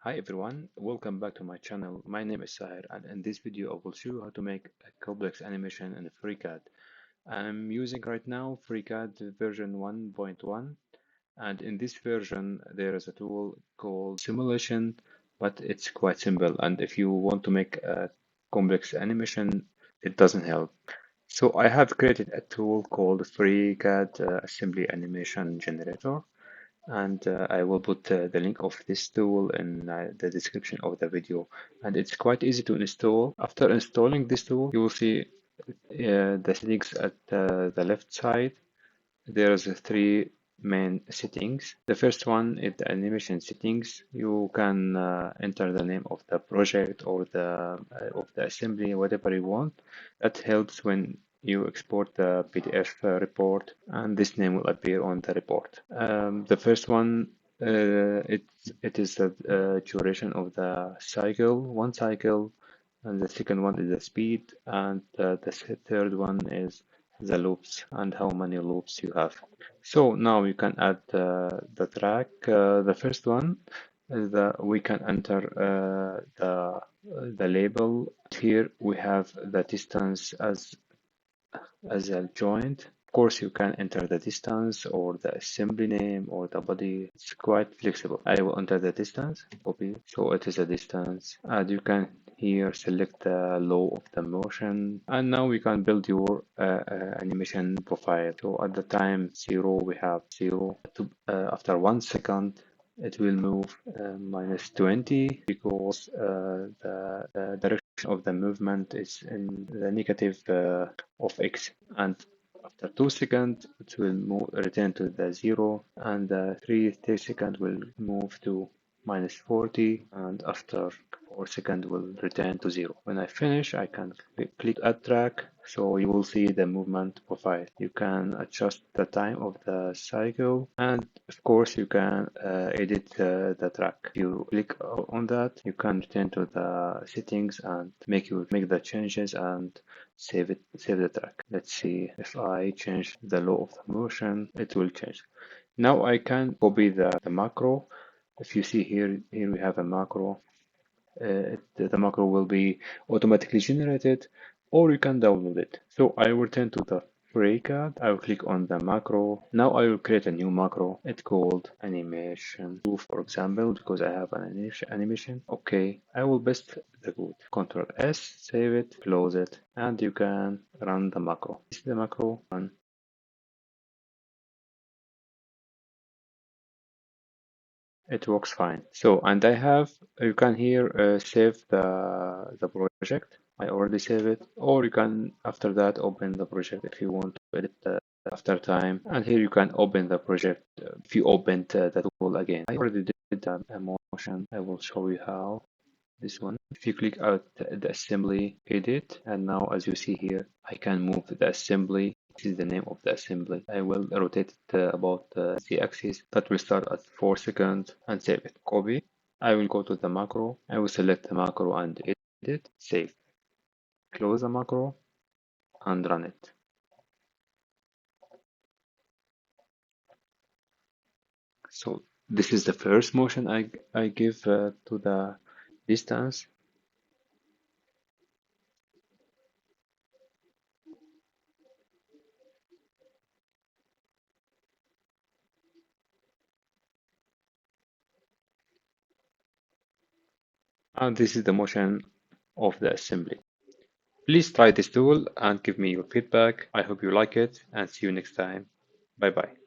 Hi everyone, welcome back to my channel. My name is Sahir and in this video I will show you how to make a complex animation in FreeCAD. I'm using right now FreeCAD version 1.1 and in this version there is a tool called simulation, but it's quite simple, and if you want to make a complex animation it doesn't help. So I have created a tool called FreeCAD Assembly Animation Generator, and I will put the link of this tool in the description of the video. And it's quite easy to install. After installing this tool, you will see the settings at the left side. There's three main settings. The first one is the animation settings. You can enter the name of the project or of the assembly, whatever you want. That helps when you export the PDF report, and this name will appear on the report. The first one, it is the duration of the cycle, one cycle, and the second one is the speed, and the third one is the loops and how many loops you have. So now you can add the track. The first one is that we can enter the label. Here we have the distance as a joint. Of course, you can enter the distance or the assembly name or the body. It's quite flexible. I will enter the distance, copy. So it is a distance. And you can here select the law of the motion. And now we can build your animation profile. So at the time 0, we have 0. After 1 second, it will move -20 because the direction of the movement is in the negative of x, and after 2 seconds it will return to the 0, and the 3 seconds will move to -40, and after 4 seconds will return to 0. When I finish, I can click add track, so you will see the movement profile. You can adjust the time of the cycle, and of course you can edit the track. If you click on that, you can return to the settings and make the changes and save the track. Let's see, if I change the law of the motion, it will change. Now I can copy the macro. If you see here we have a macro. The macro will be automatically generated, or you can download it. So I will return to the FreeCAD. I will click on the macro. Now I will create a new macro. It's called animation 2, for example, because I have an animation. Okay, I will paste the code. Control S, save it, close it, and you can run the macro. This is the macro, and it works fine. So, and you can here save the project. I already save it, or you can after that open the project if you want to edit after time. And here you can open the project if you opened the tool again. I already did a motion. I will show you how. This one. If you click out the assembly edit, and now as you see here, I can move the assembly. This is the name of the assembly. I will rotate it about the z-axis. That will start at 4 seconds and save it. Copy. I will go to the macro. I will select the macro and edit. Save. Close the macro and run it. So this is the first motion I give to the distance. And this is the motion of the assembly. Please try this tool and give me your feedback. I hope you like it, and see you next time. Bye bye.